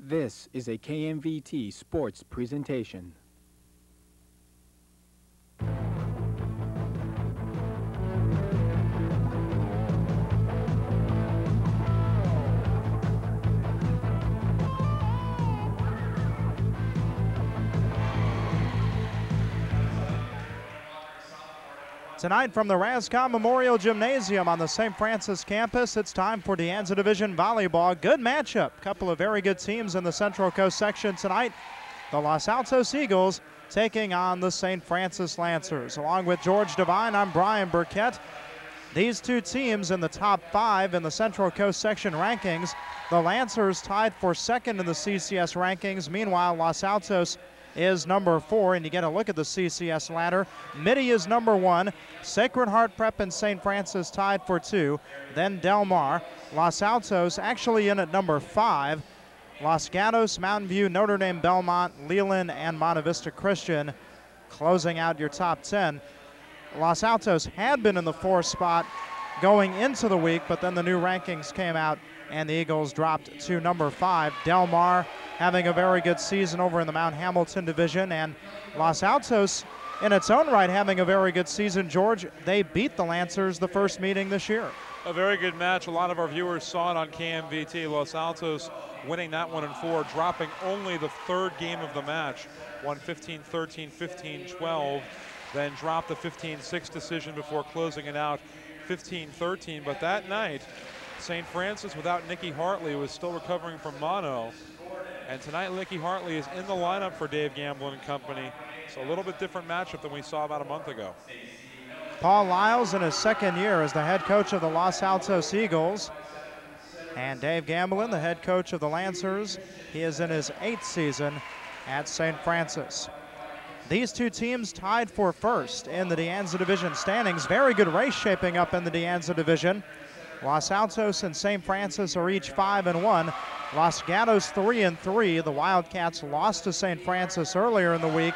This is a KMVT sports presentation. Tonight from the Rascom Memorial Gymnasium on the St. Francis campus, it's time for De Anza Division Volleyball. Good matchup. Couple of very good teams in the Central Coast section tonight. The Los Altos Eagles taking on the St. Francis Lancers. Along with George Devine, I'm Brian Burkett. These two teams in the top 5 in the Central Coast section rankings. The Lancers tied for second in the CCS rankings. Meanwhile, Los Altos is number 4, and you get a look at the CCS ladder. Mitty is number 1, Sacred Heart Prep and St. Francis tied for 2, then Del Mar. Los Altos actually in at number 5. Los Gatos, Mountain View, Notre Dame, Belmont, Leland, and Monte Vista Christian closing out your top 10. Los Altos had been in the 4th spot going into the week, but then the new rankings came out and the Eagles dropped to number 5. Del Mar having a very good season over in the Mount Hamilton division, and Los Altos in its own right having a very good season. George, they beat the Lancers the first meeting this year. A very good match. A lot of our viewers saw it on KMVT. Los Altos winning that one in 4, dropping only the 3rd game of the match. Won 15-13, 15-12, then dropped the 15-6 decision before closing it out 15-13. But that night, St. Francis without Nikki Hartley was still recovering from mono. And tonight, Nikki Hartley is in the lineup for Dave Gamblin and company. So a little bit different matchup than we saw about a month ago. Paul Lyles in his 2nd year as the head coach of the Los Altos Eagles. And Dave Gamblin, the head coach of the Lancers, he is in his 8th season at St. Francis. These two teams tied for first in the De Anza Division standings. Very good race shaping up in the De Anza Division. Los Altos and St. Francis are each 5-1. Los Gatos 3-3. The Wildcats lost to St. Francis earlier in the week.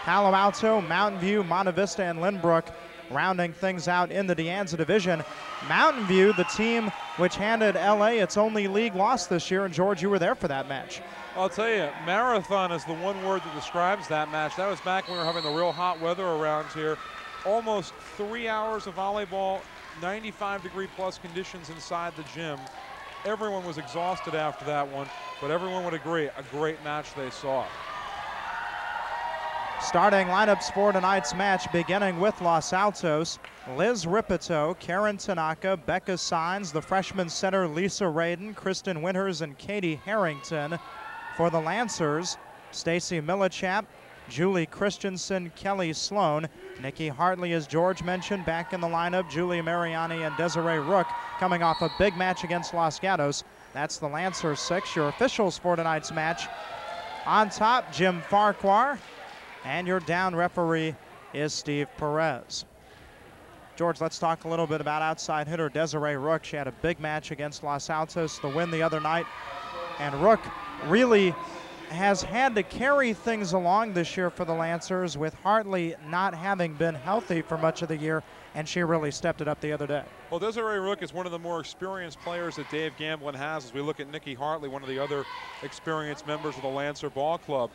Palo Alto, Mountain View, Monte Vista, and Lynbrook rounding things out in the De Anza Division. Mountain View, the team which handed LA its only league loss this year, and George, you were there for that match. I'll tell you, marathon is the one word that describes that match. That was back when we were having the real hot weather around here. Almost 3 hours of volleyball, 95-degree plus conditions inside the gym. Everyone was exhausted after that one, but everyone would agree, a great match they saw. Starting lineups for tonight's match, beginning with Los Altos. Liz Ripito, Karen Tanaka, Becca Sines, the freshman center Lisa Radin, Kristen Winters, and Katie Harrington. For the Lancers, Stacy Millichap, Julie Christensen, Kelly Sloan, Nikki Hartley, as George mentioned, back in the lineup. Julie Mariani and Desiree Rook coming off a big match against Los Gatos. That's the Lancers 6. Your officials for tonight's match. On top, Jim Farquhar, and your down referee is Steve Perez. George, let's talk a little bit about outside hitter Desiree Rook. She had a big match against Los Altos, the win the other night, and Rook really has had to carry things along this year for the Lancers, with Hartley not having been healthy for much of the year, and she really stepped it up the other day. Well, Desiree Rook is one of the more experienced players that Dave Gamblin has as we look at Nikki Hartley, one of the other experienced members of the Lancer Ball Club.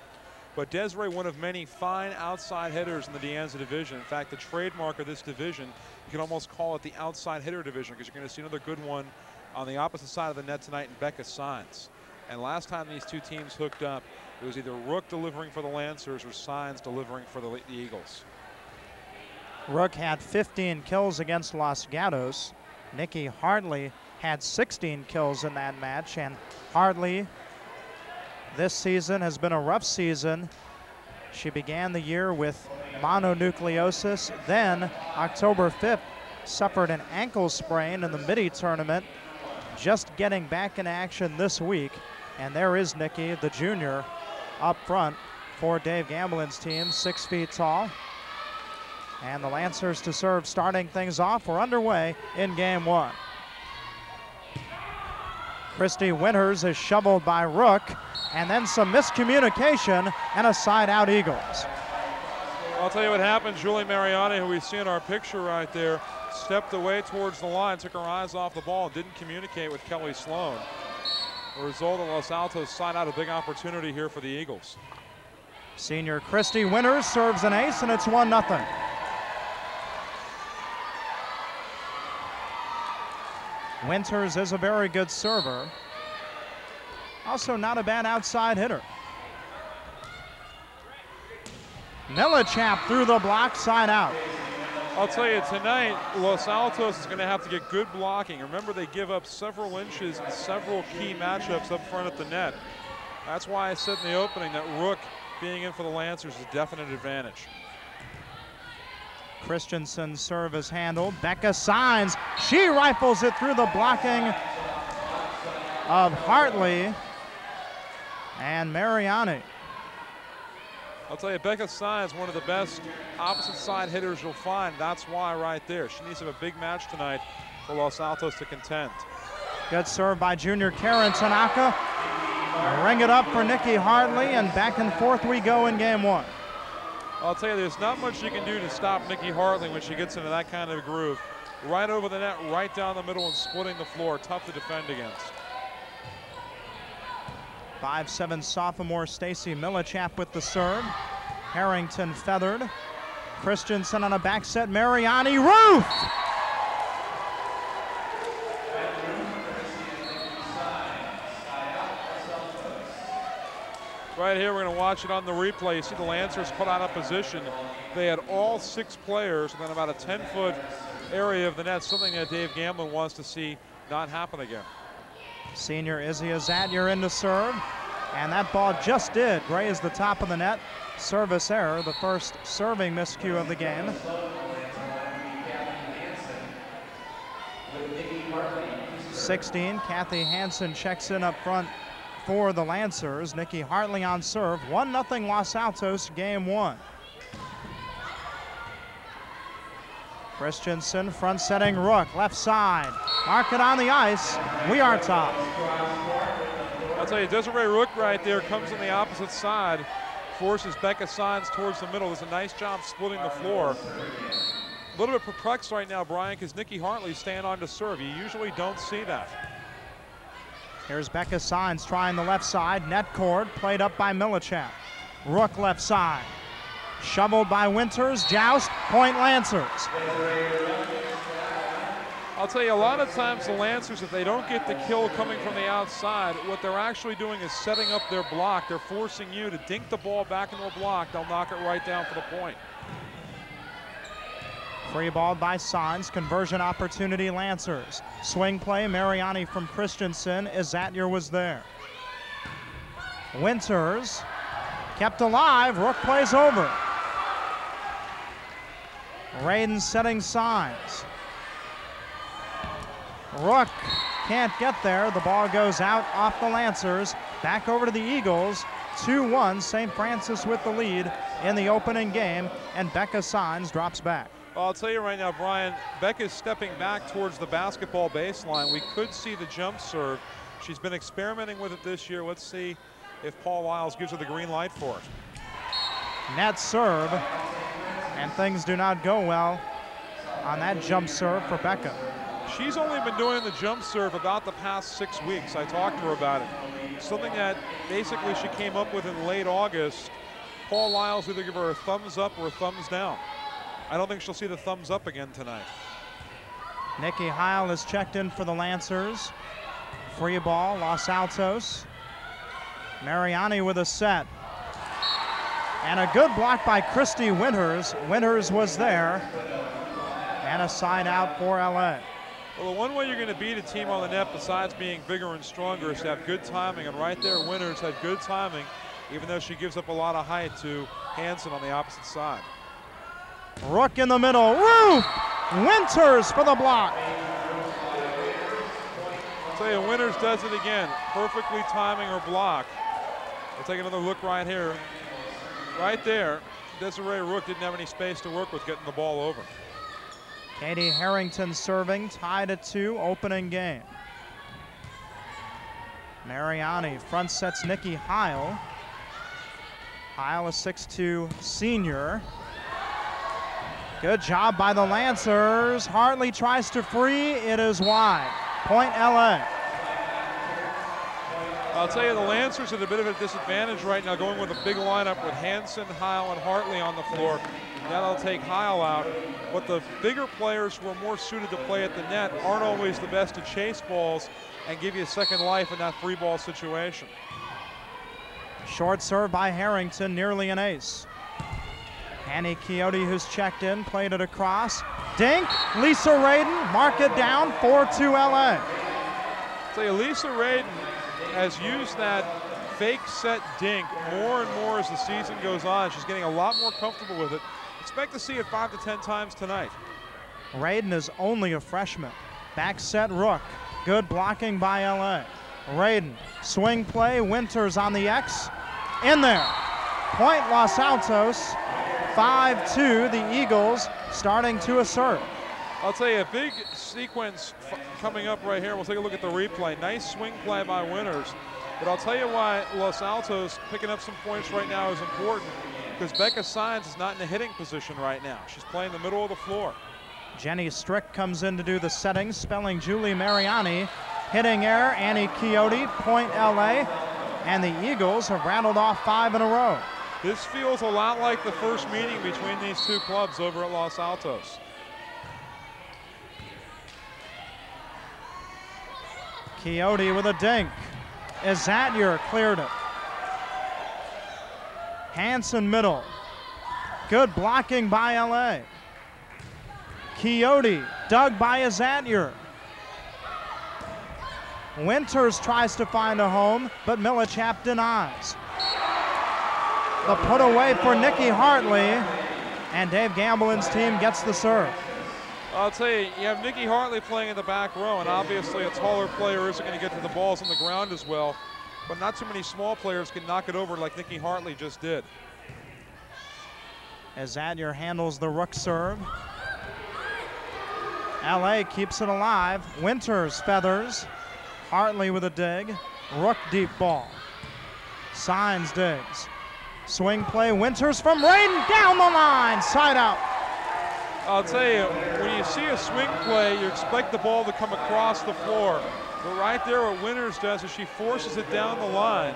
But Desiree, one of many fine outside hitters in the De Anza division. In fact, the trademark of this division, you can almost call it the outside hitter division, because you're going to see another good one on the opposite side of the net tonight in Becca Sines. And last time these two teams hooked up, it was either Rook delivering for the Lancers or Sines delivering for the Eagles. Rook had 15 kills against Los Gatos. Nikki Hartley had 16 kills in that match, and Hartley this season has been a rough season. She began the year with mononucleosis, then October 5th suffered an ankle sprain in the Midi tournament, just getting back in action this week. And there is Nikki, the junior, up front for Dave Gamblin's team, 6 feet tall. And the Lancers to serve, starting things off. We're underway in game 1. Christy Winters is shoveled by Rook, and then some miscommunication and a side out Eagles. I'll tell you what happened. Julie Mariani, who we see in our picture right there, stepped away towards the line, took her eyes off the ball, didn't communicate with Kelly Sloan. A result of Los Altos sign out a big opportunity here for the Eagles. Senior Christy Winters serves an ace, and it's 1-0. Winters is a very good server. Also not a bad outside hitter. Millichap through the block, side out. I'll tell you, tonight, Los Altos is going to have to get good blocking. Remember, they give up several inches in several key matchups up front at the net. That's why I said in the opening that Rook being in for the Lancers is a definite advantage. Christensen's serve is handled. Becca Signs, she rifles it through the blocking of Hartley and Mariani. I'll tell you, Becca Signs, one of the best opposite side hitters you'll find. That's why right there. She needs to have a big match tonight for Los Altos to contend. Good serve by junior Karen Tanaka. Ring it up for Nikki Hartley, and back and forth we go in game one. I'll tell you, there's not much you can do to stop Nikki Hartley when she gets into that kind of groove. Right over the net, right down the middle, and splitting the floor. Tough to defend against. 5'7" sophomore Stacy Millichap with the serve. Harrington feathered. Christensen on a back set. Mariani roof! Right here, we're going to watch it on the replay. You see the Lancers put out a position. They had all 6 players within about a 10-foot area of the net, something that Dave Gamblin wants to see not happen again. Senior Izzy Azadyer in to serve, and that ball just did graze the top of the net. Service error, the first serving miscue of the game. .16, Kathy Hansen checks in up front for the Lancers. Nikki Hartley on serve. 1-0 Los Altos, game one. Christensen front setting Rook, left side. Mark it on the ice. We are top. I'll tell you, Desiree Rook right there comes on the opposite side, forces Becca Signs towards the middle. Does a nice job splitting the floor. A little bit perplexed right now, Brian, because Nikki Hartley's staying on to serve. You usually don't see that. Here's Becca Signs trying the left side. Net cord played up by Millichap. Rook left side. Shoveled by Winters. Joust. Point Lancers. I'll tell you, a lot of times the Lancers, if they don't get the kill coming from the outside, what they're actually doing is setting up their block. They're forcing you to dink the ball back into a block. They'll knock it right down for the point. Free ball by Signs. Conversion opportunity Lancers. Swing play Mariani from Christensen. Azadyer was there. Winters kept alive. Rook plays over. Raiden setting Signs. Rook can't get there. The ball goes out off the Lancers. Back over to the Eagles. 2-1. St. Francis with the lead in the opening game, and Becca Signs drops back. Well, I'll tell you right now, Brian, Becca's stepping back towards the basketball baseline. We could see the jump serve. She's been experimenting with it this year. Let's see if Paul Lyles gives her the green light for it. Net serve, and things do not go well on that jump serve for Becca. She's only been doing the jump serve about the past 6 weeks. I talked to her about it. Something that basically she came up with in late August. Paul Lyles either give her a thumbs up or a thumbs down. I don't think she'll see the thumbs up again tonight. Nikki Heil is checked in for the Lancers. Free ball, Los Altos. Mariani with a set. And a good block by Christy Winters. Winters was there. And a side out for LA. Well, the one way you're going to beat a team on the net besides being bigger and stronger is to have good timing. And right there, Winters had good timing, even though she gives up a lot of height to Hansen on the opposite side. Rook in the middle. Roof! Winters for the block. I'll tell you, Winters does it again. Perfectly timing her block. We'll take another look right here. Right there, Desiree Rook didn't have any space to work with getting the ball over. Katie Harrington serving, tied at 2, opening game. Mariani front sets Nikki Heil. Heil, a 6'2" senior. Good job by the Lancers. Hartley tries to free. It is wide. Point LA. I'll tell you, the Lancers at a bit of a disadvantage right now, going with a big lineup with Hansen, Heil, and Hartley on the floor. Now they'll take Heil out. But the bigger players who are more suited to play at the net aren't always the best to chase balls and give you a second life in that free ball situation. Short serve by Harrington, nearly an ace. Annie Quixote, who's checked in, played it across. Dink, Lisa Radin, mark it down, 4-2 LA. So Lisa Radin has used that fake set dink more and more as the season goes on. She's getting a lot more comfortable with it. Expect to see it 5 to 10 times tonight. Radin is only a freshman. Back set Rook, good blocking by LA. Radin, swing play, Winters on the X, in there. Point Los Altos, 5-2, the Eagles starting to assert. I'll tell you, a big sequence coming up right here. We'll take a look at the replay. Nice swing play by Winters. But I'll tell you why Los Altos picking up some points right now is important, because Becca Sines is not in a hitting position right now. She's playing the middle of the floor. Jenny Strick comes in to do the settings, spelling Julie Mariani. Hitting error, Annie Quixote, point LA. And the Eagles have rattled off 5 in a row. This feels a lot like the first meeting between these two clubs over at Los Altos. Quixote with a dink. Izatyer cleared it. Hansen middle. Good blocking by LA. Quixote dug by Izatyer. Winters tries to find a home, but Millichap denies. The put away for Nikki Hartley, and Dave Gamblin's team gets the serve. I'll tell you, you have Nikki Hartley playing in the back row, and obviously a taller player isn't going to get to the balls on the ground as well, but not too many small players can knock it over like Nikki Hartley just did. Izatyer handles the Rook serve. LA keeps it alive. Winters feathers. Hartley with a dig. Rook deep ball. Sines digs. Swing play, Winters from Radin, down the line, side out. I'll tell you, when you see a swing play, you expect the ball to come across the floor. But right there what Winters does is she forces it down the line.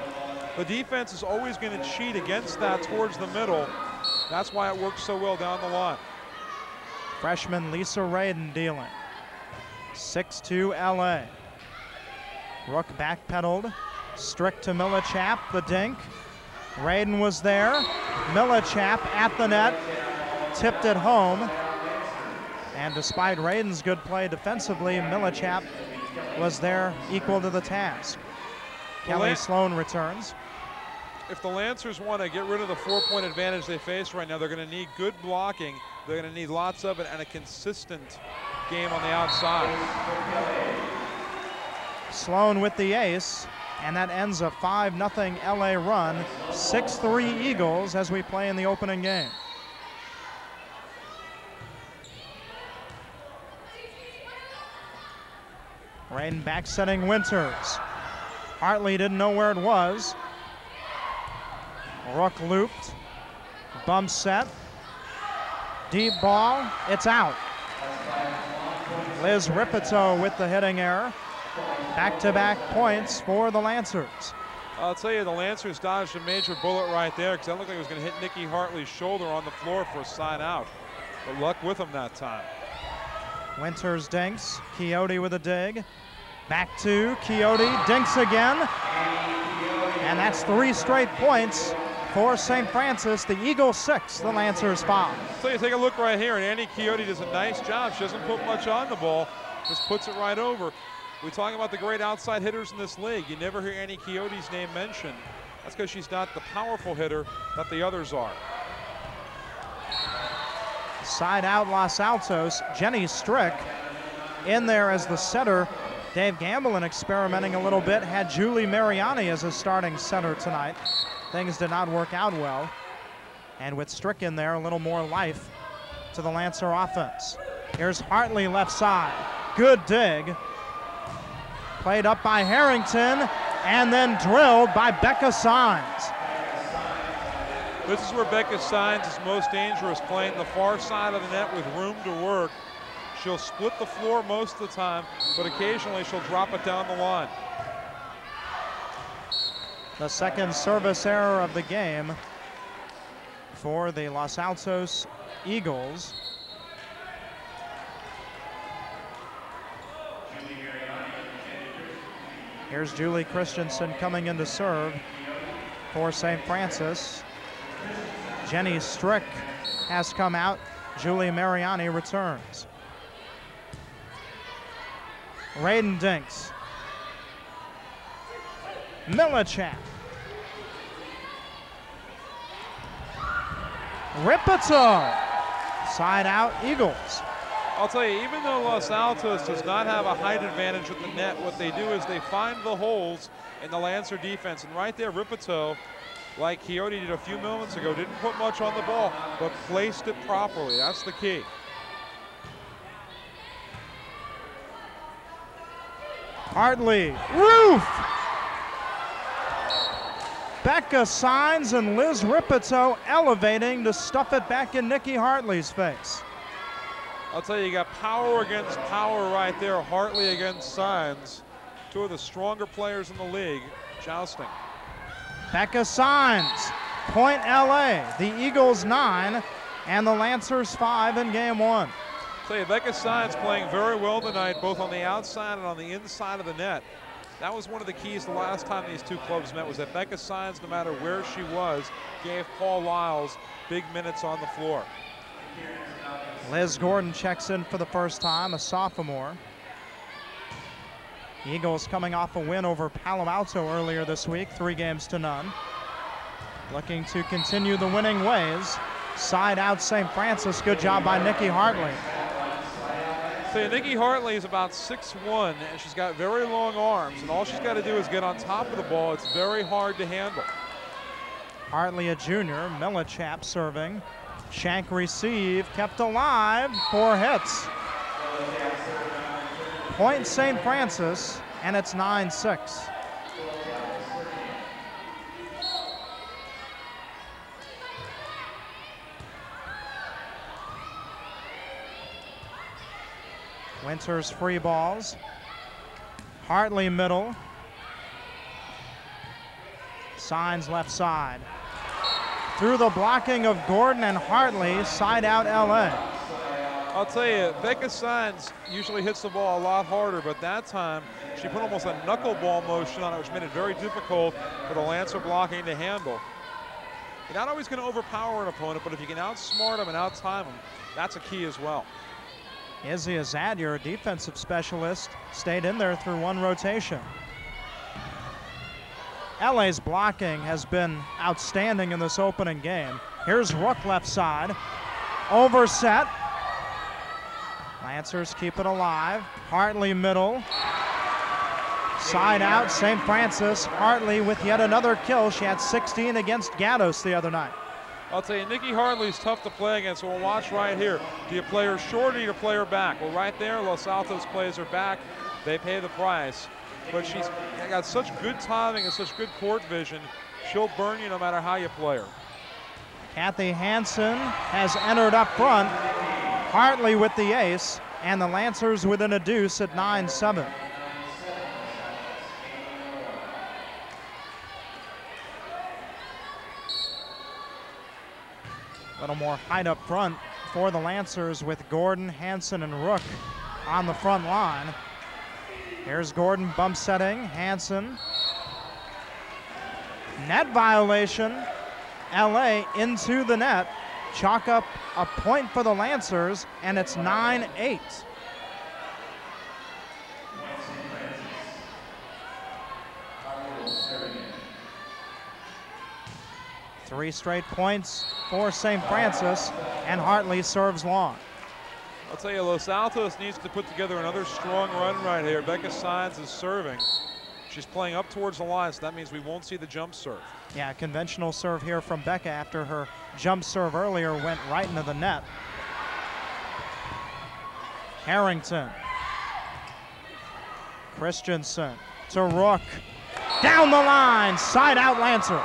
The defense is always going to cheat against that towards the middle. That's why it works so well down the line. Freshman Lisa Radin dealing. 6-2 LA. Rook backpedaled. Strick to Millichap, the dink. Radin was there. Millichap at the net. Tipped it home. And despite Radin's good play defensively, Millichap was there equal to the task. Kelly Sloan returns. If the Lancers want to get rid of the 4-point advantage they face right now, they're going to need good blocking. They're going to need lots of it and a consistent game on the outside. Sloan with the ace, and that ends a 5-0 LA run. 6-3 Eagles as we play in the opening game. Radin back setting Winters. Hartley didn't know where it was. Rook looped. Bump set. Deep ball. It's out. Liz Ripito with the hitting error. Back-to-back points for the Lancers. I'll tell you, the Lancers dodged a major bullet right there, because that looked like it was going to hit Nikki Hartley's shoulder on the floor for a side out. But luck with him that time. Winters dinks. Quixote with a dig. Back to Quixote. Dinks again. And that's 3 straight points for St. Francis. The Eagles 6, the Lancers 5. So you take a look right here, and Annie Quixote does a nice job. She doesn't put much on the ball, just puts it right over. We talk about the great outside hitters in this league. You never hear Annie Quixote's name mentioned. That's because she's not the powerful hitter that the others are. Side out Los Altos. Jenny Strick in there as the setter. Dave Gamblin experimenting a little bit. Had Julie Mariani as a starting center tonight. Things did not work out well. And with Strick in there, a little more life to the Lancer offense. Here's Hartley left side. Good dig. Played up by Harrington and then drilled by Becca Sines. This is where Becca Sines is most dangerous, playing the far side of the net with room to work. She'll split the floor most of the time, but occasionally she'll drop it down the line. The second service error of the game for the Los Altos Eagles. Here's Julie Christensen coming in to serve for St. Francis. Jenny Strick has come out. Julie Mariani returns. Raiden Dinks. Millichap. Ripito. Side out, Eagles. I'll tell you, even though Los Altos does not have a height advantage with the net, what they do is they find the holes in the Lancer defense. And right there, Ripito, like Quixote did a few moments ago, didn't put much on the ball, but placed it properly. That's the key. Hartley, roof! Becca Signs and Liz Ripito elevating to stuff it back in Nikki Hartley's face. I'll tell you, you got power against power right there. Hartley against Signs. Two of the stronger players in the league jousting. Becca Signs, Point LA. The Eagles 9 and the Lancers 5 in game 1. I'll tell you, Becca Signs playing very well tonight, both on the outside and on the inside of the net. That was one of the keys the last time these two clubs met, was that Becca Signs, no matter where she was, gave Paul Lyles big minutes on the floor. Liz Gordon checks in for the first time, a sophomore. Eagles coming off a win over Palo Alto earlier this week, 3-0. Looking to continue the winning ways. Side out St. Francis, good job by Nikki Hartley. So Nikki Hartley is about 6'1", and she's got very long arms, and all she's got to do is get on top of the ball. It's very hard to handle. Hartley, a junior, Millichap serving. Shank receive, kept alive, 4 hits. Point St. Francis, and it's 9-6. Winters free balls. Hartley middle. Signs left side. Through the blocking of Gordon and Hartley, side out LA. I'll tell you, Becca Signs usually hits the ball a lot harder, but that time she put almost a knuckleball motion on it, which made it very difficult for the Lancer blocking to handle. You're not always going to overpower an opponent, but if you can outsmart them and outtime them, that's a key as well. Izzy Azadier, a defensive specialist, stayed in there through 1 rotation. LA's blocking has been outstanding in this opening game. Here's Rook left side. Overset. Lancers keep it alive. Hartley middle. Side out, St. Francis. Hartley with yet another kill. She had 16 against Gatos the other night. I'll tell you, Nikki Hartley's tough to play against, so we'll watch right here. Do you play her short or do you play her back? Well, right there, Los Altos plays her back. They pay the price. But she's got such good timing and such good court vision, she'll burn you no matter how you play her. Kathy Hansen has entered up front. Hartley with the ace, and the Lancers within a deuce at 9-7. A little more height up front for the Lancers with Gordon, Hansen, and Rook on the front line. Here's Gordon bump setting, Hansen. Net violation, LA into the net. Chalk up a point for the Lancers, and it's 9-8. Three straight points for St. Francis, and Hartley serves long. I'll tell you, Los Altos needs to put together another strong run right here. Becca Signs is serving. She's playing up towards the line, so that means we won't see the jump serve. Yeah, conventional serve here from Becca after her jump serve earlier went right into the net. Harrington. Christensen to Rook. Down the line, side out Lancers.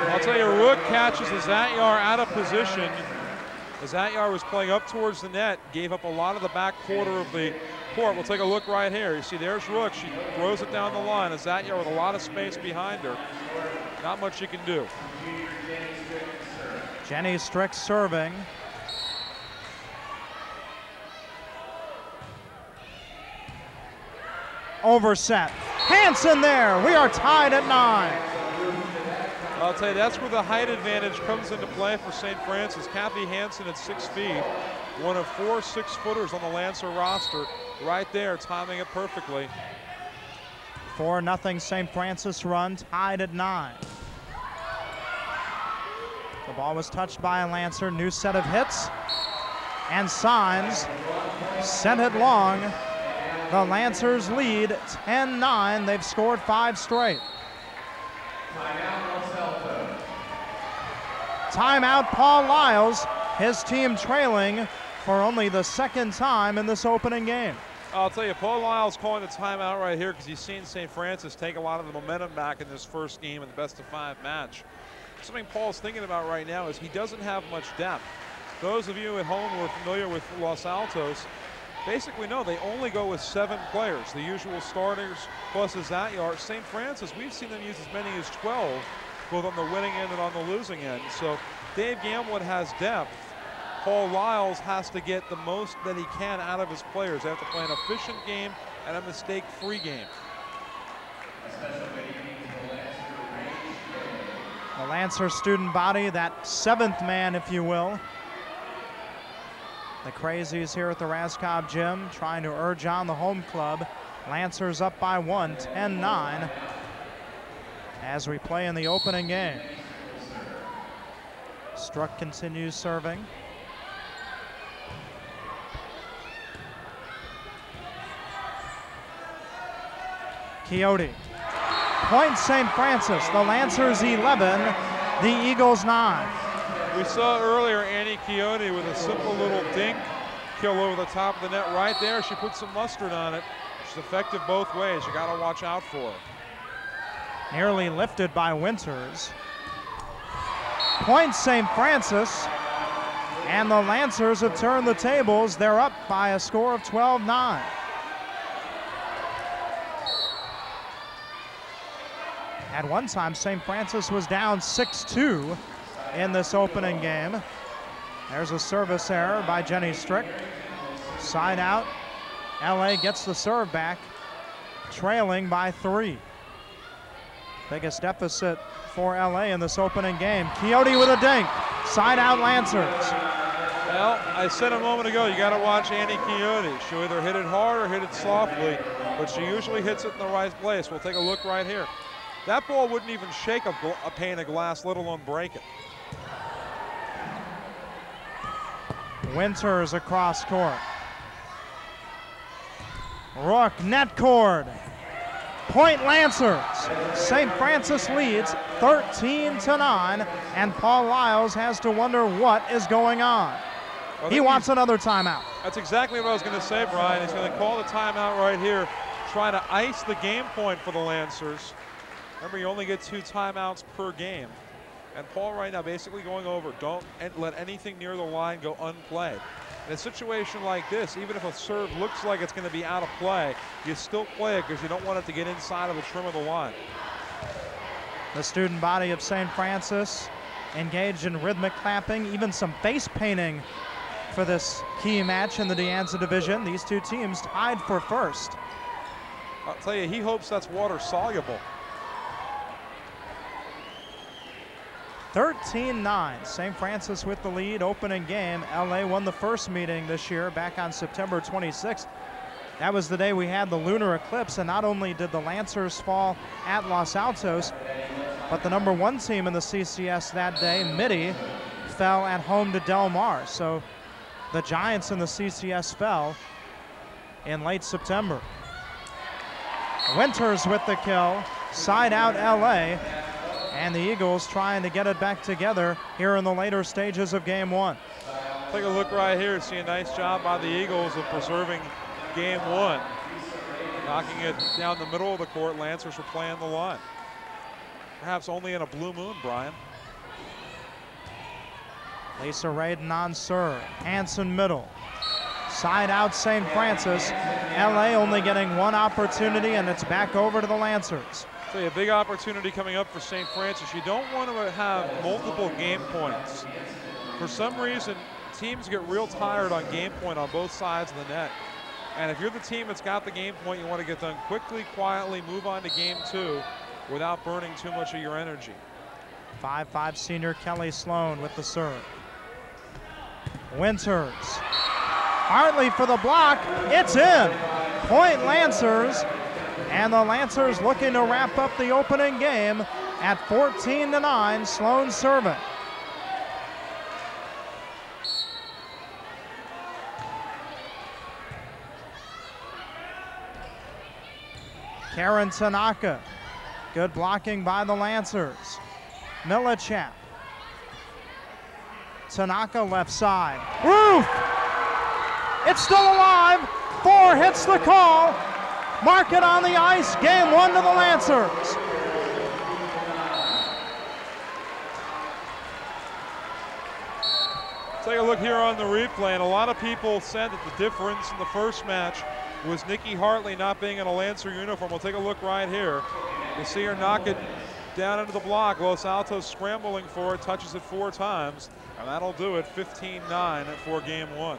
I'll tell you, Rook catches Azadier out of position. Azadier was playing up towards the net, gave up a lot of the back quarter of the court. We'll take a look right here. You see there's Rook. She throws it down the line. Azadier with a lot of space behind her. not much you can do. Jenny Strick serving. Overset. Hansen there. We are tied at 9. I'll tell you, that's where the height advantage comes into play for St. Francis. Kathy Hansen at 6 feet, one of 4 6-footers on the Lancer roster, right there, timing it perfectly. 4-0 St. Francis run, tied at 9. The ball was touched by a Lancer. New set of hits and signs. Sent it long. The Lancers lead 10-9. They've scored 5 straight. Timeout, Paul Lyles. His team trailing for only the 2nd time in this opening game. I'll tell you, Paul Lyles calling the timeout right here because he's seen St. Francis take a lot of the momentum back in this first game in the best-of-5 match. Something Paul's thinking about right now is he doesn't have much depth. Those of you at home who are familiar with Los Altos basically know they only go with 7 players, the usual starters plus his that yard. St. Francis, we've seen them use as many as 12, both on the winning end and on the losing end. So Dave Gamwood has depth. Paul Lyles has to get the most that he can out of his players. They have to play an efficient game and a mistake-free game. The Lancer student body, that 7th man, if you will. The Crazies here at the Rascob Gym trying to urge on the home club. Lancers up by 1, 10-9. As we play in the opening game. Struck continues serving. Coyote. Point St. Francis. The Lancers 11, the Eagles 9. We saw earlier Annie Coyote with a simple little dink kill over the top of the net right there. She put some mustard on it. She's effective both ways. You got to watch out for her. Nearly lifted by Winters. Point St. Francis. And the Lancers have turned the tables. They're up by a score of 12-9. At one time, St. Francis was down 6-2 in this opening game. There's a service error by Jenny Strick. Side out. LA gets the serve back, trailing by 3. Biggest deficit for LA in this opening game. Coyote with a dink. Side out Lancers. Well, I said a moment ago, you got to watch Annie Coyote. She'll either hit it hard or hit it softly, but she usually hits it in the right place. We'll take a look right here. That ball wouldn't even shake a pane of glass, let alone break it. Winters across court. Rook, net cord. Point Lancers. St. Francis leads 13-9, and Paul Lyles has to wonder what is going on. He wants another timeout. That's exactly what I was going to say, Brian. He's going to call the timeout right here, trying to ice the game point for the Lancers. Remember, you only get 2 timeouts per game. And Paul right now basically going over, don't let anything near the line go unplayed. In a situation like this, even if a serve looks like it's going to be out of play, you still play it because you don't want it to get inside of the trim of the line. The student body of St. Francis engaged in rhythmic clapping, even some face painting for this key match in the De Anza division. These 2 teams tied for first. I'll tell you, he hopes that's water soluble. 13-9, St. Francis with the lead opening game. LA won the first meeting this year back on September 26th. That was the day we had the lunar eclipse, and not only did the Lancers fall at Los Altos, but the #1 team in the CCS that day, Mitty, fell at home to Del Mar. So the Giants in the CCS fell in late September. Winters with the kill, side out LA. And the Eagles trying to get it back together here in the later stages of game 1. Take a look right here. See a nice job by the Eagles of preserving game 1. Knocking it down the middle of the court. Lancers were playing the line. Perhaps only in a blue moon, Brian. Lisa Radin on serve. Hansen middle. Side out St. Francis. LA only getting 1 opportunity, and it's back over to the Lancers. So a big opportunity coming up for St. Francis. You don't want to have multiple game points. For some reason, teams get real tired on game point on both sides of the net. And if you're the team that's got the game point, you want to get done quickly, quietly, move on to game 2 without burning too much of your energy. 5'5" senior Kelly Sloan with the serve. Winters. Hartley for the block. It's in. Point Lancers. And the Lancers looking to wrap up the opening game at 14-9. Sloan serving. Karen Tanaka. Good blocking by the Lancers. Milichap. Tanaka left side. Roof! It's still alive. 4 hits the call. Mark it on the ice. Game 1 to the Lancers. Take a look here on the replay, and a lot of people said that the difference in the first match was Nikki Hartley not being in a Lancer uniform. We'll take a look right here. You see her knock it down into the block. Los Altos scrambling for it, touches it 4 times, and that'll do it. 15-9 for game 1.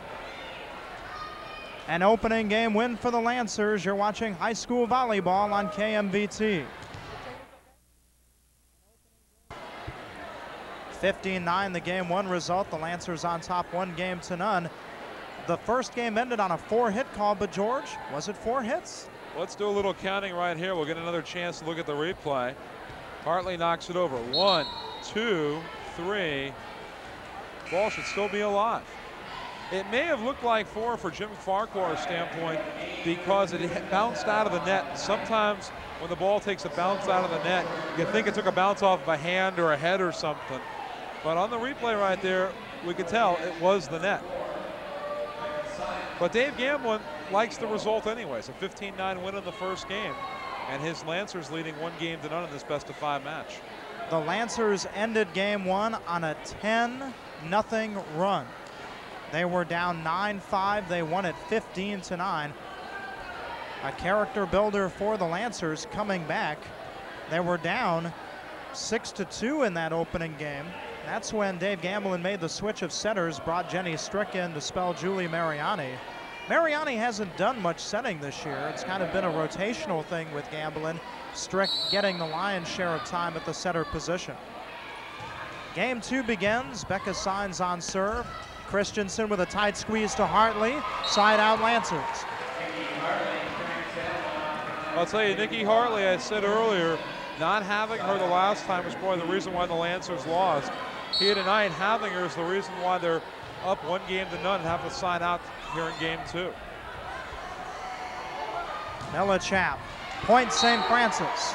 An opening game win for the Lancers. You're watching high school volleyball on KMVT. 15-9 the game 1 result. The Lancers on top 1-0. The first game ended on a 4-hit call, but George, was it 4 hits? Let's do a little counting right here. We'll get another chance to look at the replay. Hartley knocks it over. 1, 2, 3. Ball should still be alive. It may have looked like 4 for Jim Farquhar's standpoint because it bounced out of the net. Sometimes when the ball takes a bounce out of the net, you think it took a bounce off of a hand or a head or something. But on the replay right there, we could tell it was the net. But Dave Gamblin likes the result anyways. A 15-9 win in the first game. And his Lancers leading 1-0 in this best-of-5 match. The Lancers ended game 1 on a 10-0 run. They were down 9-5. They won it 15-9. A character builder for the Lancers coming back. They were down 6-2 in that opening game. That's when Dave Gamblin made the switch of setters, brought Jenny Strick in to spell Julie Mariani. Mariani hasn't done much setting this year. It's kind of been a rotational thing with Gamblin. Strick getting the lion's share of time at the setter position. Game 2 begins. Becca Signs on serve. Christensen with a tight squeeze to Hartley. Side out Lancers. I'll tell you, Nikki Hartley, I said earlier, not having her the last time was probably the reason why the Lancers lost. Here tonight, having her is the reason why they're up 1-0 and have to side out here in game 2. Milichap. Point St. Francis.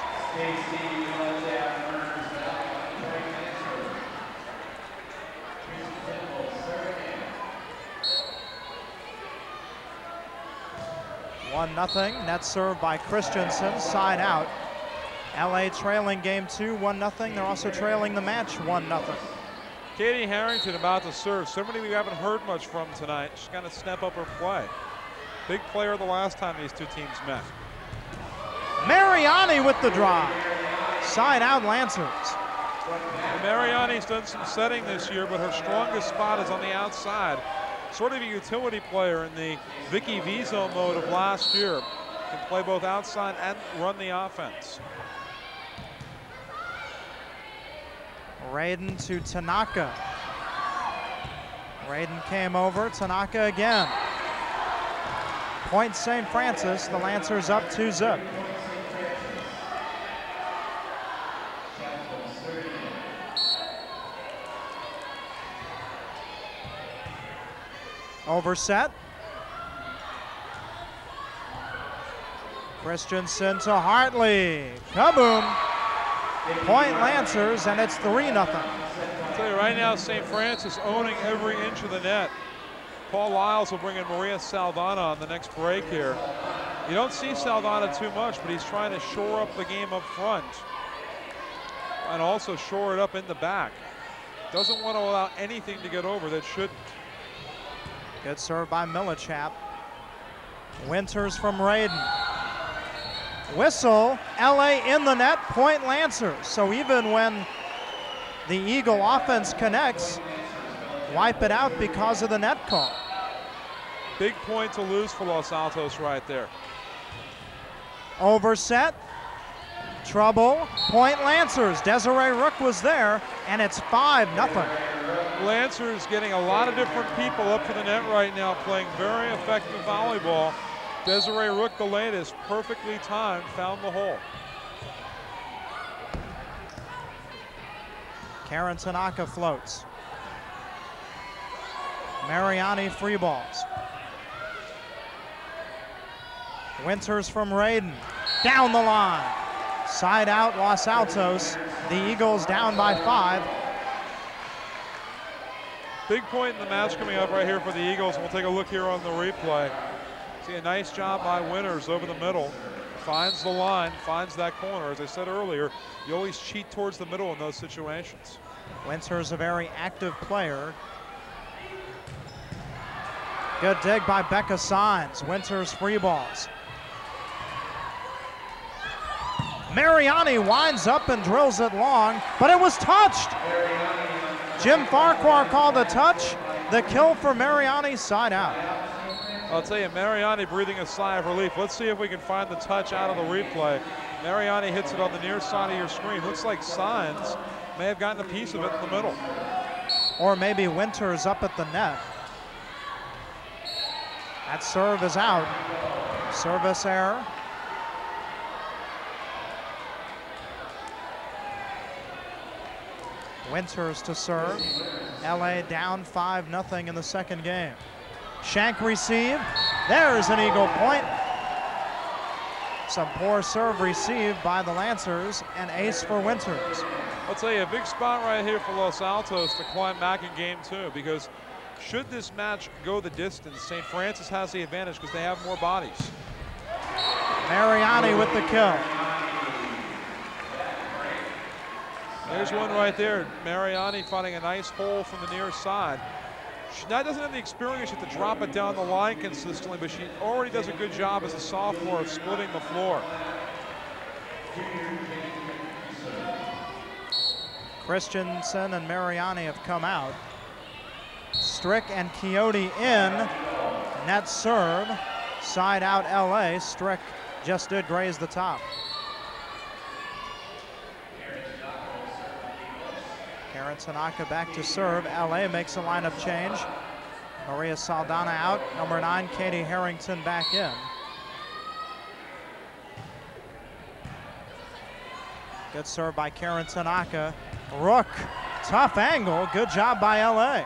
One nothing. Net served by Christensen. Side out. LA trailing game 2, 1-0. They're also trailing the match 1-0. Katie Harrington about to serve. Somebody we haven't heard much from tonight. She's going to step up her play. Big player the last time these two teams met. Mariani with the drive. Side out Lancers. Well, Mariani's done some setting this year, but her strongest spot is on the outside. Sort of a utility player in the Vicky Vizo mode of last year. Can play both outside and run the offense. Raiden to Tanaka. Raiden came over, Tanaka again. Point St. Francis, the Lancers up 2-0. Overset. Christensen to Hartley. Kaboom. Point Lancers, and it's 3-0. I'll tell you right now, St. Francis owning every inch of the net. Paul Lyles will bring in Maria Saldana on the next break here. You don't see Saldana too much, but he's trying to shore up the game up front and also shore it up in the back. Doesn't want to allow anything to get over that shouldn't. Good serve by Milichap. Winters from Raiden. Whistle, LA in the net, point Lancers. So even when the Eagle offense connects, wipe it out because of the net call. Big point to lose for Los Altos right there. Overset, trouble, point Lancers. Desiree Rook was there, and it's 5-0. Lancers getting a lot of different people up to the net right now, playing very effective volleyball. Desiree Rook, the latest, perfectly timed, found the hole. Karen Tanaka floats. Mariani free balls. Winters from Raiden. Down the line. Side out Los Altos. The Eagles down by 5. Big point in the match coming up right here for the Eagles. We'll take a look here on the replay. See a nice job by Winters over the middle. Finds the line, finds that corner. As I said earlier, you always cheat towards the middle in those situations. Winters a very active player. Good dig by Becca Signs. Winters free balls. Mariani winds up and drills it long, but it was touched. Jim Farquhar called a touch. The kill for Mariani, side out. I'll tell you, Mariani breathing a sigh of relief. Let's see if we can find the touch out of the replay. Mariani hits it on the near side of your screen. Looks like Signs may have gotten a piece of it in the middle. Or maybe Winters up at the net. That serve is out. Service error. Winters to serve. LA down 5-0 in the second game. Shank receive. There's an Eagle point. Some poor serve received by the Lancers, and ace for Winters. I'll tell you, a big spot right here for Los Altos to climb back in game 2, because should this match go the distance, St. Francis has the advantage because they have more bodies. Mariani with the kill. There's one right there. Mariani finding a nice hole from the near side. She now doesn't have the experience yet to drop it down the line consistently, but she already does a good job as a sophomore of splitting the floor. Christensen and Mariani have come out. Strick and Quixote in. Net serve. Side out LA. Strick just did graze the top. Karen Tanaka back to serve. LA makes a lineup change. Maria Saldana out. Number 9, Katie Harrington back in. Good serve by Karen Tanaka. Rook, tough angle. Good job by LA.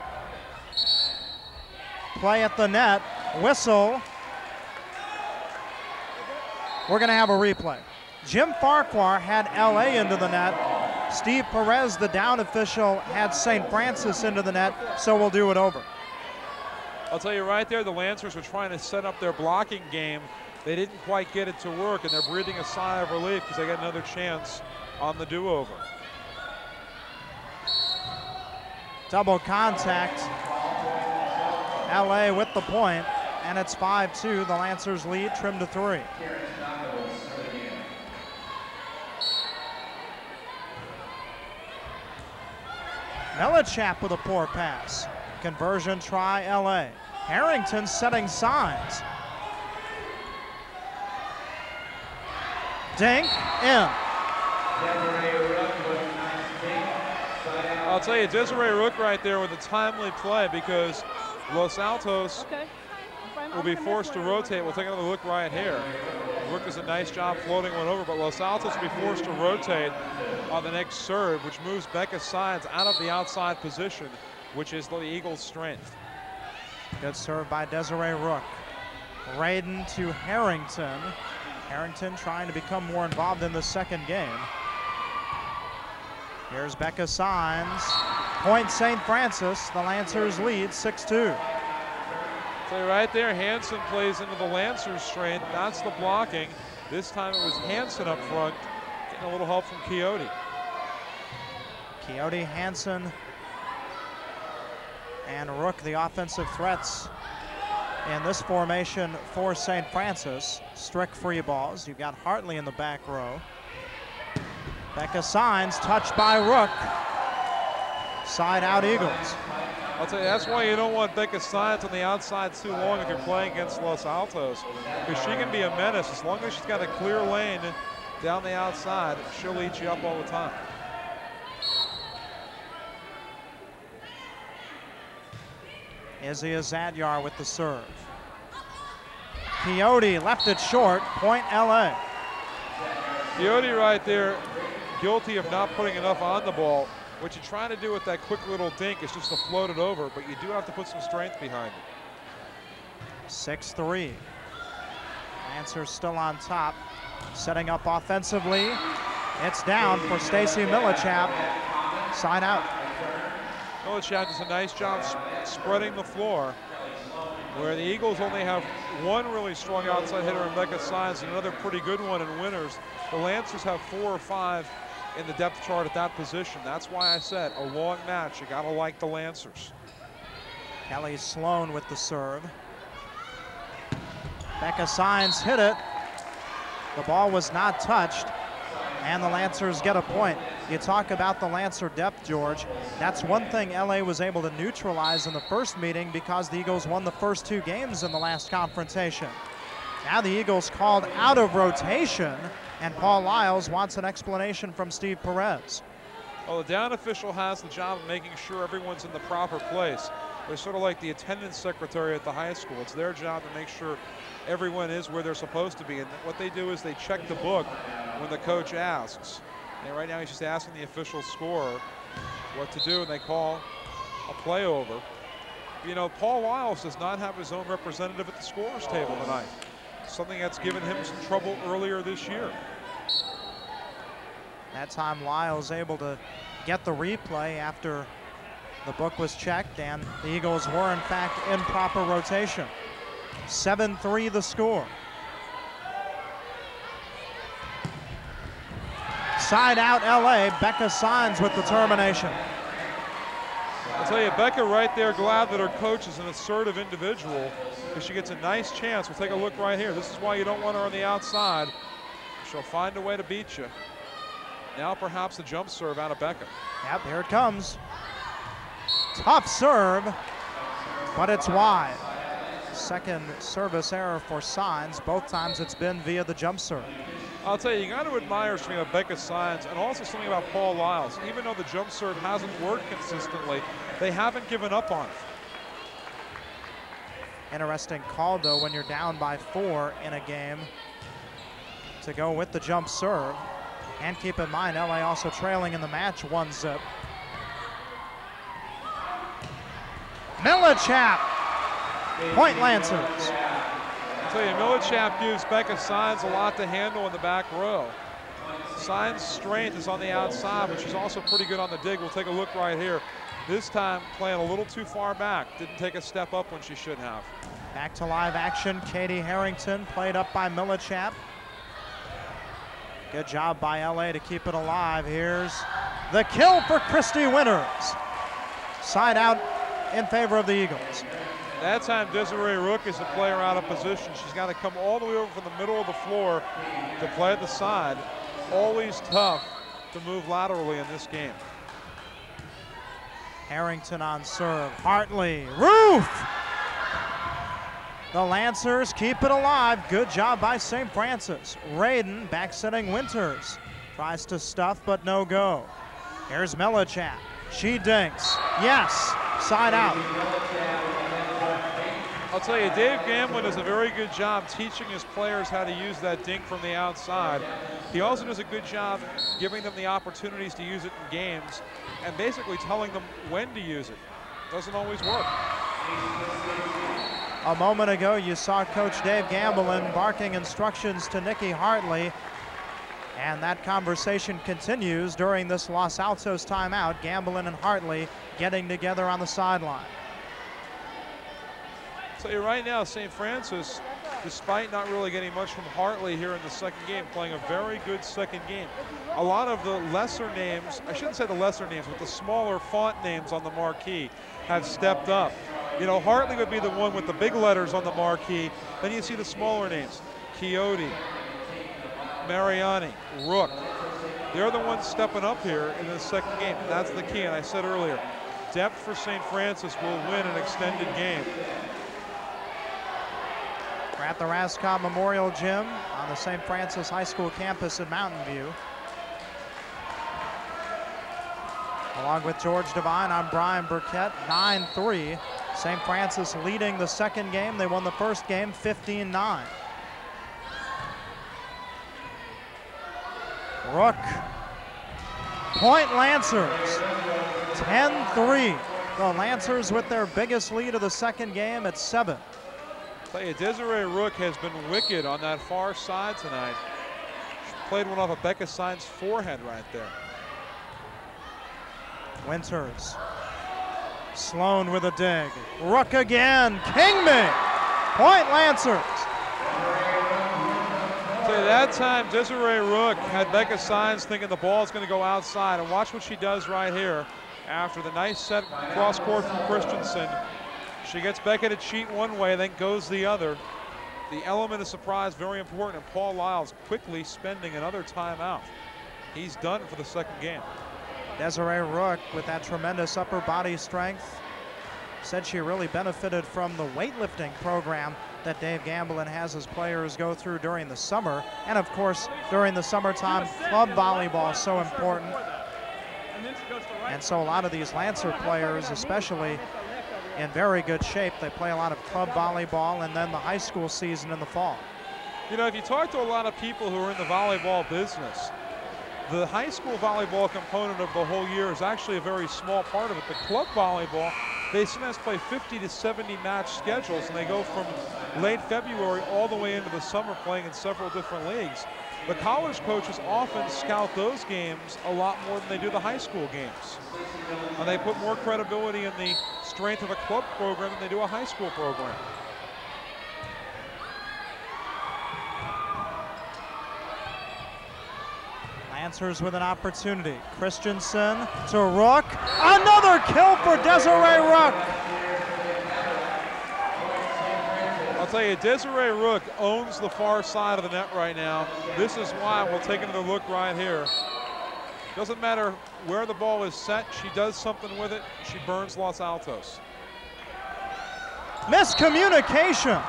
Play at the net. Whistle. We're going to have a replay. Jim Farquhar had LA into the net. Steve Perez, the down official, had St. Francis into the net, so we'll do it over. I'll tell you right there, the Lancers were trying to set up their blocking game. They didn't quite get it to work, and they're breathing a sigh of relief because they got another chance on the do-over. Double contact. LA with the point, and it's 5-2. The Lancers lead, trimmed to 3. Melichap with a poor pass. Conversion try LA. Harrington setting signs. Dink in. I'll tell you, Desiree Rook right there with a timely play, because Los Altos will be forced to rotate. We'll take another look right here. Rook does a nice job floating one over, but Los Altos will be forced to rotate on the next serve, which moves Becca Signs out of the outside position, which is the Eagles' strength. Good serve by Desiree Rook. Raiden to Harrington. Harrington trying to become more involved in the second game. Here's Becca Signs. Point St. Francis. The Lancers lead 6-2. So right there, Hansen plays into the Lancers' strength. That's the blocking. This time it was Hansen up front, getting a little help from Quixote. Quixote, Hansen, and Rook, the offensive threats in this formation for St. Francis. Strict free balls. You've got Hartley in the back row. Becca Signs, touched by Rook. Side out Eagles. I'll tell you, that's why you don't want Becca Signs on the outside too long if you're playing against Los Altos, because she can be a menace. As long as she's got a clear lane down the outside, she'll eat you up all the time. Izzy Azadyar with the serve. Coyote left it short, point LA. Coyote right there, guilty of not putting enough on the ball. What you're trying to do with that quick little dink is just to float it over, but you do have to put some strength behind it. 6-3. Lancers still on top. Setting up offensively. It's down for Stacy Millichap. Side out. Millichap does a nice job spreading the floor, where the Eagles only have one really strong outside hitter in Becca Signs and another pretty good one in Winters. The Lancers have 4 or 5 in the depth chart at that position. That's why I said a long match. You gotta like the Lancers. Kelly Sloan with the serve. Becca Signs hit it. The ball was not touched, and the Lancers get a point. You talk about the Lancer depth, George. That's one thing LA was able to neutralize in the first meeting because the Eagles won the first 2 games in the last confrontation. Now the Eagles called out of rotation, and Paul Lyles wants an explanation from Steve Perez. Well, the down official has the job of making sure everyone's in the proper place. They're sort of like the attendance secretary at the high school. It's their job to make sure everyone is where they're supposed to be. And what they do is they check the book when the coach asks. And right now he's just asking the official scorer what to do, and they call a play over. You know, Paul Lyles does not have his own representative at the scorer's table tonight. Something that's given him some trouble earlier this year. That time Lyles able to get the replay after the book was checked, and the Eagles were in fact in proper rotation. 7-3 the score. Side out LA, Becca Signs with the termination. I'll tell you, Becca right there, glad that her coach is an assertive individual because she gets a nice chance. We'll take a look right here. This is why you don't want her on the outside. She'll find a way to beat you. Now perhaps a jump serve out of Becca. Yep, here it comes. Tough serve, but it's wide. Second service error for Signs. Both times it's been via the jump serve. I'll tell you, you got to admire something about Becca Signs and also something about Paul Lyles. Even though the jump serve hasn't worked consistently, they haven't given up on it. Interesting call, though, when you're down by 4 in a game to go with the jump serve. And keep in mind, LA also trailing in the match 1-0. Millichap, point Lancers. I'll tell you, Millichap gives Becca Signs a lot to handle in the back row. Signs' strength is on the outside, but she's also pretty good on the dig. We'll take a look right here. This time playing a little too far back. Didn't take a step up when she should have. Back to live action. Katie Harrington played up by Millichap. Good job by LA to keep it alive. Here's the kill for Christy Winters. Side out in favor of the Eagles. That time Desiree Rook is a player out of position. She's got to come all the way over from the middle of the floor to play at the side. Always tough to move laterally in this game. Harrington on serve. Hartley, roof! The Lancers keep it alive. Good job by St. Francis. Radin back setting Winters. Tries to stuff, but no go. Here's Millichap. She dinks. Yes, side out. I'll tell you, Dave Gamblin does a very good job teaching his players how to use that dink from the outside. He also does a good job giving them the opportunities to use it in games and basically telling them when to use it. Doesn't always work. A moment ago, you saw Coach Dave Gamblin barking instructions to Nikki Hartley, and that conversation continues during this Los Altos timeout. Gamblin and Hartley getting together on the sideline. I'll tell you right now, St. Francis, despite not really getting much from Hartley here in the second game, playing a very good second game. A lot of the lesser names, I shouldn't say the lesser names, but the smaller font names on the marquee have stepped up. You know, Hartley would be the one with the big letters on the marquee. Then you see the smaller names, Quixote, Mariani, Rook. They're the ones stepping up here in the second game. That's the key, and I said earlier, depth for St. Francis will win an extended game. We're at the Rascom Memorial Gym on the St. Francis High School campus in Mountain View. Along with George Devine, I'm Brian Burkett, 9-3. St. Francis leading the second game. They won the first game 15-9. Rook, point Lancers, 10-3. The Lancers with their biggest lead of the second game at 7. I'll tell you, Desiree Rook has been wicked on that far side tonight. She played one off of Becca Sines' forehead right there. Winters, Sloan with a dig. Rook again, Kingman, point Lancers. So that time, Desiree Rook had Becca Sines thinking the ball's going to go outside, and watch what she does right here. After the nice set cross court from Christensen, she gets Becca to cheat one way, then goes the other. The element of surprise, very important, and Paul Lyles quickly spending another timeout. He's done for the second game. Desiree Rook with that tremendous upper body strength. Said she really benefited from the weightlifting program that Dave Gamblin has his players go through during the summer. And of course, during the summertime, club volleyball is so important. And so a lot of these Lancer players, especially in very good shape, they play a lot of club volleyball and then the high school season in the fall. You know, if you talk to a lot of people who are in the volleyball business, the high school volleyball component of the whole year is actually a very small part of it. The club volleyball, they sometimes play 50 to 70 match schedules, and they go from late February all the way into the summer playing in several different leagues. The college coaches often scout those games a lot more than they do the high school games. And they put more credibility in the strength of a club program than they do a high school program. Lancers with an opportunity. Christensen to Rook. Another kill for Desiree Rook. I'll tell you, Desiree Rook owns the far side of the net right now. This is why we'll take another look right here. Doesn't matter where the ball is set, she does something with it, she burns Los Altos. Miscommunication.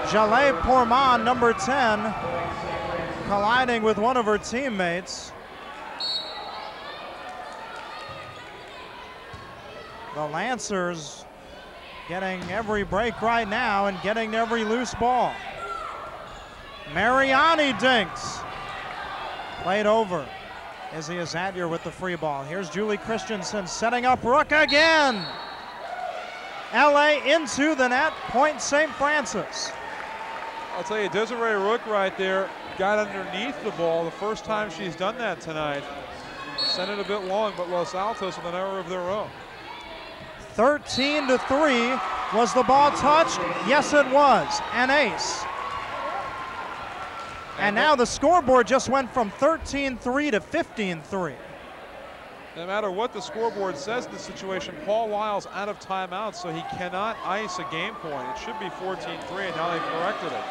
Jaleh Pourman, number 10, colliding with one of her teammates. The Lancers getting every break right now and getting every loose ball. Mariani dinks. Played over. Izzy Azadier with the free ball. Here's Julie Christensen setting up Rook again. LA into the net, point St. Francis. I'll tell you, Desiree Rook right there got underneath the ball the first time she's done that tonight. Sent it a bit long, but Los Altos with an error of their own. 13-3. Was the ball touched? Yes, it was. An ace. And now the scoreboard just went from 13-3 to 15-3. No matter what the scoreboard says in this situation, Paul Lyles out of timeout, so he cannot ice a game point. It should be 14-3, and now they've corrected it.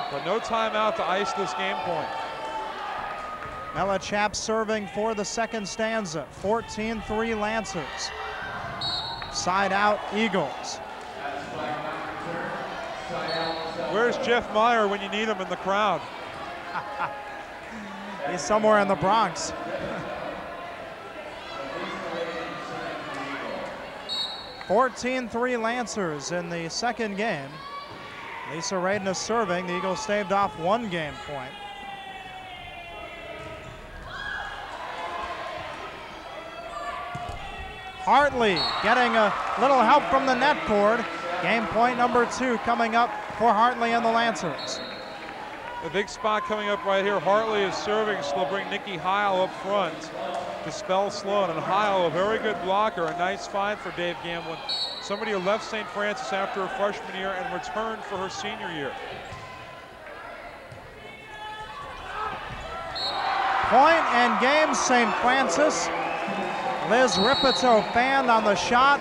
But no timeout to ice this game point. Mela Chap serving for the second stanza. 14-3 Lancers. Side out Eagles. Where's Jeff Meyer when you need him in the crowd? He's somewhere in the Bronx. (14-3) Lancers in the second game. Lisa Radin is serving. The Eagles staved off one game point. Hartley getting a little help from the net cord. Game point number 2 coming up for Hartley and the Lancers. The big spot coming up right here. Hartley is serving, so they'll bring Nikki Heil up front to spell Sloan. And Heil, a very good blocker, a nice find for Dave Gamblin. Somebody who left St. Francis after her freshman year and returned for her senior year. Point and game, St. Francis. Liz Ripito fanned on the shot.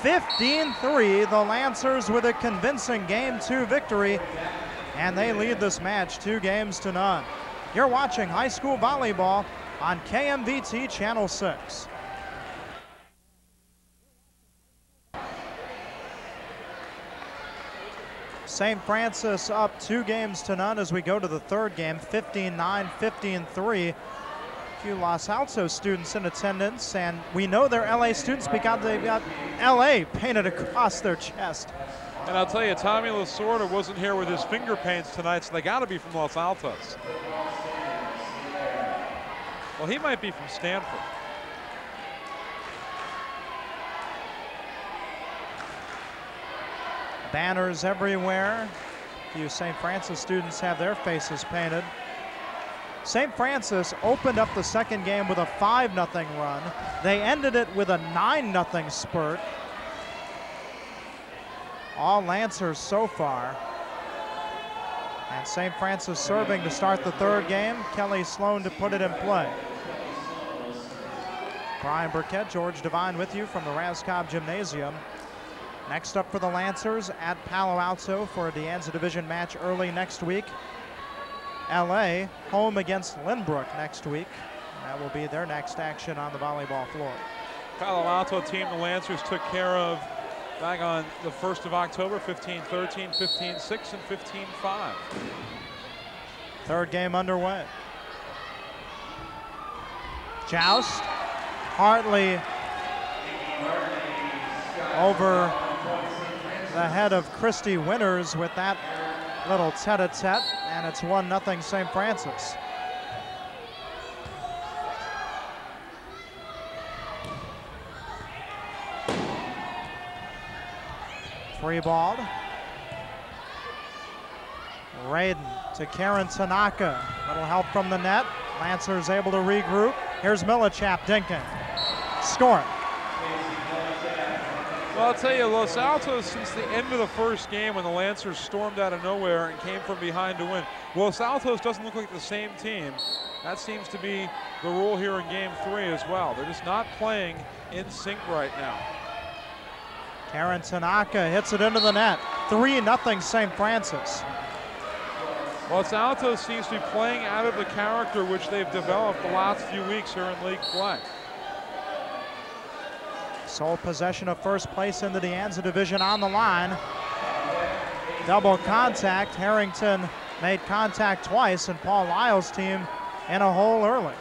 15-3, the Lancers with a convincing Game 2 victory, and they lead this match 2-0. You're watching high school volleyball on KMVT Channel 6. St. Francis up 2-0 as we go to the third game, 15-9, 15-3. A few Los Altos students in attendance, and we know they're LA students because they've got LA painted across their chest. And I'll tell you, Tommy Lasorda wasn't here with his finger paints tonight, so they got to be from Los Altos. Well, he might be from Stanford. Banners everywhere. A few St. Francis students have their faces painted. St. Francis opened up the second game with a 5-0 run. They ended it with a 9-0 spurt. All Lancers so far. And St. Francis serving to start the third game. Kelly Sloan to put it in play. Brian Burkett, George Devine with you from the Rascob Gymnasium. Next up for the Lancers at Palo Alto for a De Anza Division match early next week. LA home against Lynbrook next week. That will be their next action on the volleyball floor. Palo Alto team the Lancers took care of back on the 1st of October, 15-13, 15-6, and 15-5. Third game underway. Joust. Hartley over the head of Christy Winters with that little tete-a-tete, and it's 1-0 St. Francis. Free ball. Raiden to Karen Tanaka. Little help from the net. Lancers able to regroup. Here's Millichap Dinkin. Scoring. Well, I'll tell you, Los Altos, since the end of the first game when the Lancers stormed out of nowhere and came from behind to win, Los Altos doesn't look like the same team. That seems to be the rule here in Game 3 as well. They're just not playing in sync right now. Karen Tanaka hits it into the net. 3-0 St. Francis. Los Altos seems to be playing out of the character which they've developed the last few weeks here in league play. Sole possession of first place in the De Anza Division on the line. Double contact. Harrington made contact twice, and Paul Lyle's team in a hole early.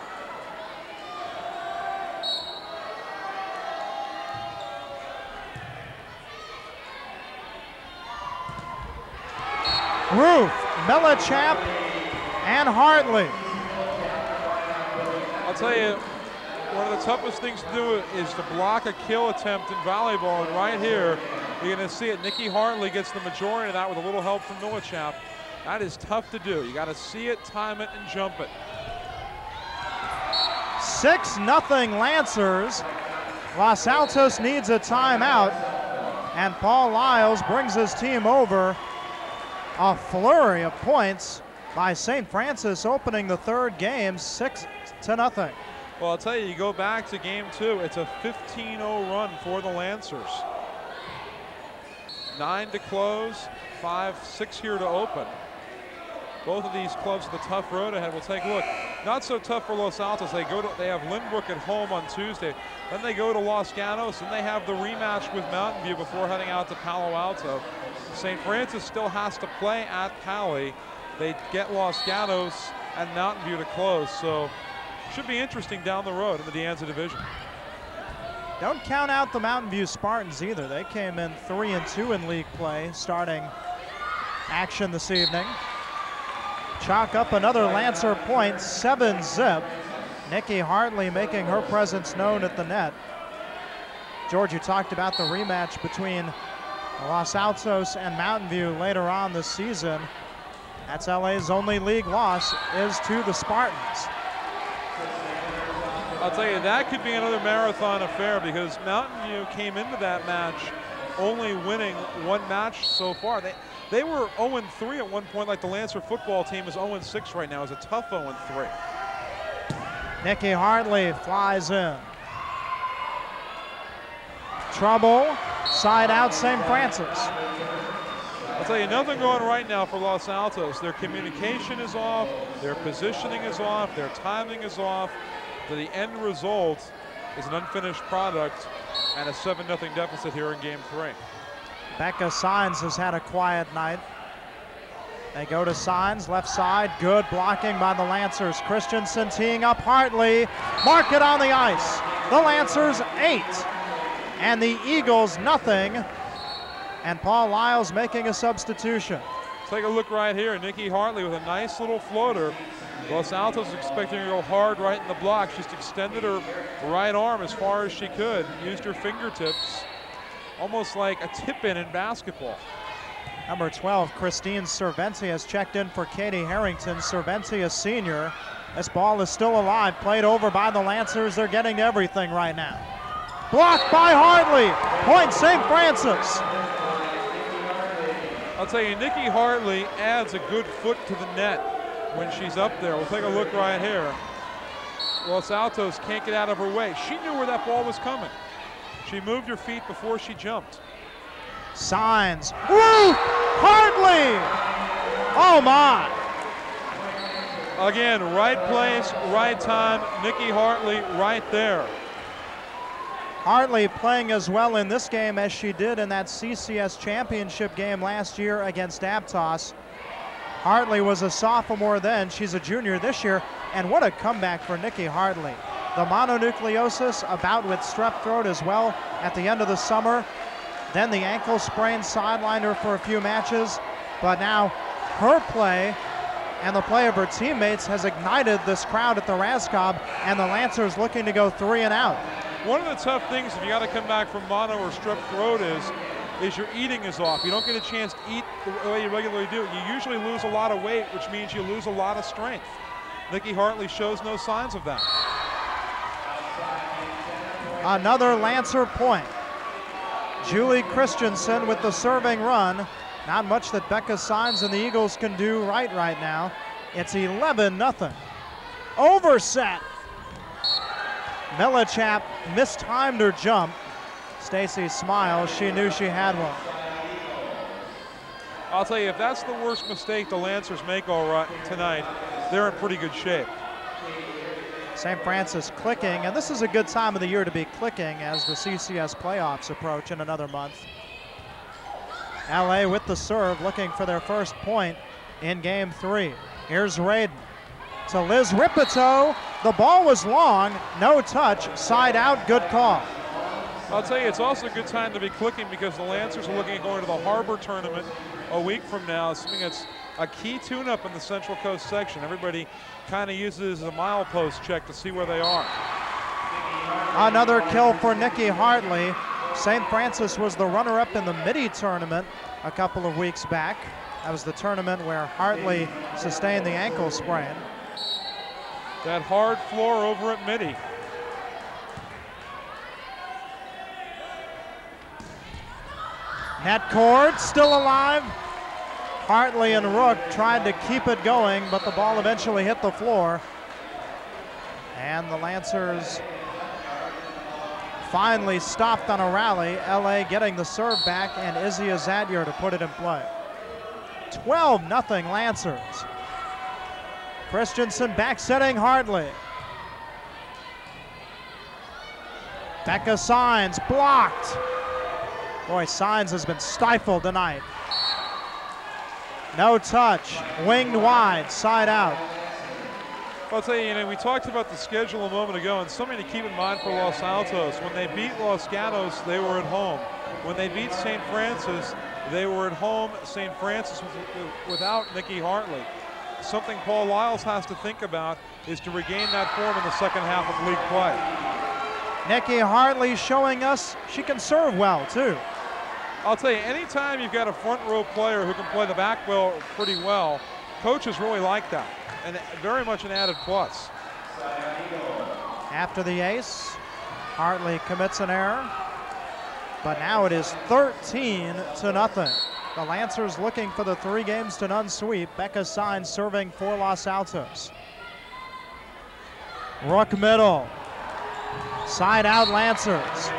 Ruth, Millichap, and Hartley. I'll tell you, one of the toughest things to do is to block a kill attempt in volleyball, and right here, you're going to see it. Nikki Hartley gets the majority of that with a little help from Millichap. That is tough to do. You got to see it, time it, and jump it. 6-0 Lancers. Los Altos needs a timeout, and Paul Lyles brings his team over. A flurry of points by St. Francis opening the third game, 6-0. Well, I'll tell you, you go back to Game 2, it's a 15-0 run for the Lancers. 9 to close, 5-6 here to open. Both of these clubs with a tough road ahead. We'll take a look. Not so tough for Los Altos. They have Lynbrook at home on Tuesday. Then they go to Los Gatos, and they have the rematch with Mountain View before heading out to Palo Alto. St. Francis still has to play at Pali. They get Los Gatos and Mountain View to close, so should be interesting down the road in the De Anza Division. Don't count out the Mountain View Spartans either. They came in 3-2 in league play, starting action this evening. Chalk up another Lancer point, 7-0. Nikki Hartley making her presence known at the net. George, you talked about the rematch between Los Altos and Mountain View later on this season. That's LA's only league loss is to the Spartans. I'll tell you, that could be another marathon affair because Mountain View came into that match only winning one match so far. They were 0-3 at one point, like the Lancer football team is 0-6 right now. It's a tough 0-3. Nikki Hartley flies in. Trouble, side out St. Francis. I'll tell you, nothing going right now for Los Altos. Their communication is off, their positioning is off, their timing is off. The end result is an unfinished product and a 7-0 deficit here in game 3. Becca Signs has had a quiet night. They go to Signs, left side, good blocking by the Lancers. Christensen teeing up Hartley, mark it on the ice. The Lancers 8 and the Eagles nothing. And Paul Lyles making a substitution. Take a look right here. Nikki Hartley with a nice little floater. Los Altos is expecting her to go hard right in the block. She's extended her right arm as far as she could, used her fingertips, almost like a tip-in basketball. Number 12, Christine Cerventi has checked in for Katie Harrington. Cerventi, a senior. This ball is still alive, played over by the Lancers. They're getting everything right now. Blocked by Hartley. Point St. Francis. I'll tell you, Nikki Hartley adds a good foot to the net when she's up there. We'll take a look right here. Los Altos can't get out of her way. She knew where that ball was coming. She moved her feet before she jumped. Signs. Woo! Hartley! Oh my! Again, right place, right time. Nikki Hartley right there. Hartley playing as well in this game as she did in that CCS championship game last year against Aptos. Hartley was a sophomore then. She's a junior this year. And what a comeback for Nikki Hartley. The mononucleosis, a bout with strep throat as well at the end of the summer. Then the ankle sprain sidelined her for a few matches. But now her play and the play of her teammates has ignited this crowd at the Rascob, and the Lancers looking to go 3 and out. One of the tough things if you got to come back from mono or strep throat is your eating is off. You don't get a chance to eat the way you regularly do. You usually lose a lot of weight, which means you lose a lot of strength. Nikki Hartley shows no signs of that. Another Lancer point. Julie Christensen with the serving run. Not much that Becca Signs and the Eagles can do right now. It's 11-0. Overset. Millichap mistimed her jump. Stacy smiles. She knew she had one. I'll tell you, if that's the worst mistake the Lancers make all right tonight, they're in pretty good shape. St. Francis clicking, and this is a good time of the year to be clicking as the CCS playoffs approach in another month. LA with the serve, looking for their first point in game 3. Here's Raiden to Liz Ripito. The ball was long, no touch, side out, good call. I'll tell you, it's also a good time to be clicking because the Lancers are looking at going to the Harbor Tournament a week from now, assuming it's a key tune-up in the Central Coast section. Everybody kind of uses a milepost check to see where they are. Another kill for Nikki Hartley. St. Francis was the runner-up in the Midi tournament a couple of weeks back. That was the tournament where Hartley sustained the ankle sprain. That hard floor over at Midi. Net cord still alive. Hartley and Rook tried to keep it going, but the ball eventually hit the floor. And the Lancers finally stopped on a rally. LA getting the serve back, and Izzy Azadier to put it in play. 12-0 Lancers. Christensen back setting Hartley. Becca Signs blocked. Boy, Signs has been stifled tonight. No touch, winged wide, side out. I'll tell you, we talked about the schedule a moment ago, and something to keep in mind for Los Altos. When they beat Los Gatos, they were at home. When they beat St. Francis, they were at home. St. Francis without Nikki Hartley. Something Paul Lyles has to think about is to regain that form in the second half of league play. Nikki Hartley showing us she can serve well, too. I'll tell you, anytime you've got a front row player who can play the back row pretty well, coaches really like that, and very much an added plus. After the ace, Hartley commits an error, but now it is 13-0. The Lancers looking for the 3-0 sweep. Becca Signs serving for Los Altos. Rook middle. Side out Lancers.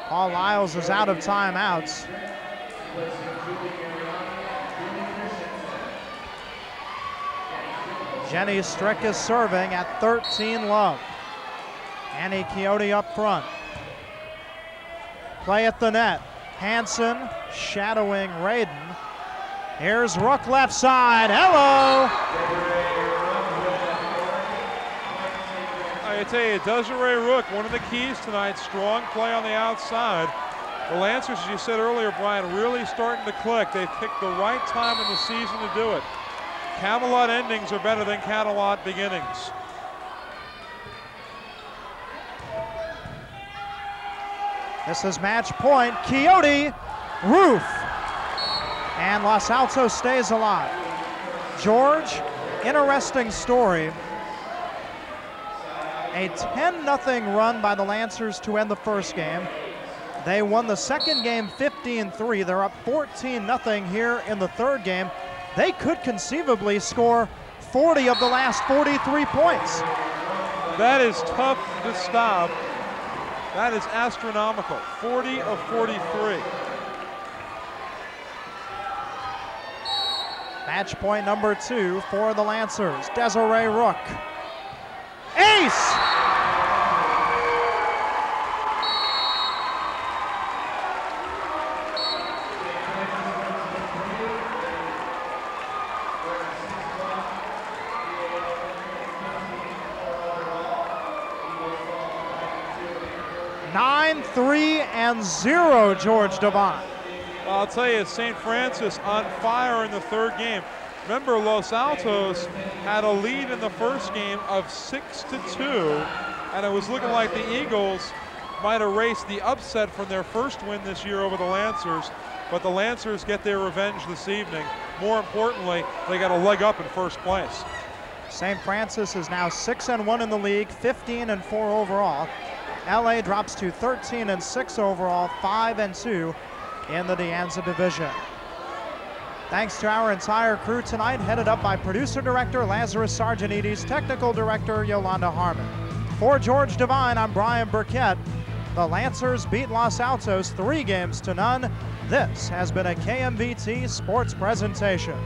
Paul Lyles is out of timeouts. Jenny Strick is serving at 13 love. Annie Quixote up front. Play at the net. Hanson shadowing Radin. Here's Rook left side. Hello! I tell you, Desiree Rook, one of the keys tonight, strong play on the outside. The Lancers, as you said earlier, Brian, really starting to click. They've picked the right time in the season to do it. Camelot endings are better than Camelot beginnings. This is match point. Quixote, roof. And Los Altos stays alive. George, interesting story. A 10-0 run by the Lancers to end the first game. They won the second game 15-3. They're up 14-0 here in the third game. They could conceivably score 40 of the last 43 points. That is tough to stop. That is astronomical. 40 of 43. Match point number 2 for the Lancers. Desiree Rook. Ace! Nine, 3, and 0, George Devine. I'll tell you, St. Francis on fire in the third game. Remember, Los Altos had a lead in the first game of 6-2, and it was looking like the Eagles might erase the upset from their first win this year over the Lancers, but the Lancers get their revenge this evening. More importantly, they got a leg up in first place. St. Francis is now 6-1 in the league, 15-4 overall. LA drops to 13-6 overall, 5-2 in the De Anza division. Thanks to our entire crew tonight, headed up by producer-director Lazarus Sargenides, technical director Yolanda Harmon. For George Devine, I'm Brian Burkett. The Lancers beat Los Altos 3-0. This has been a KMVT Sports presentation.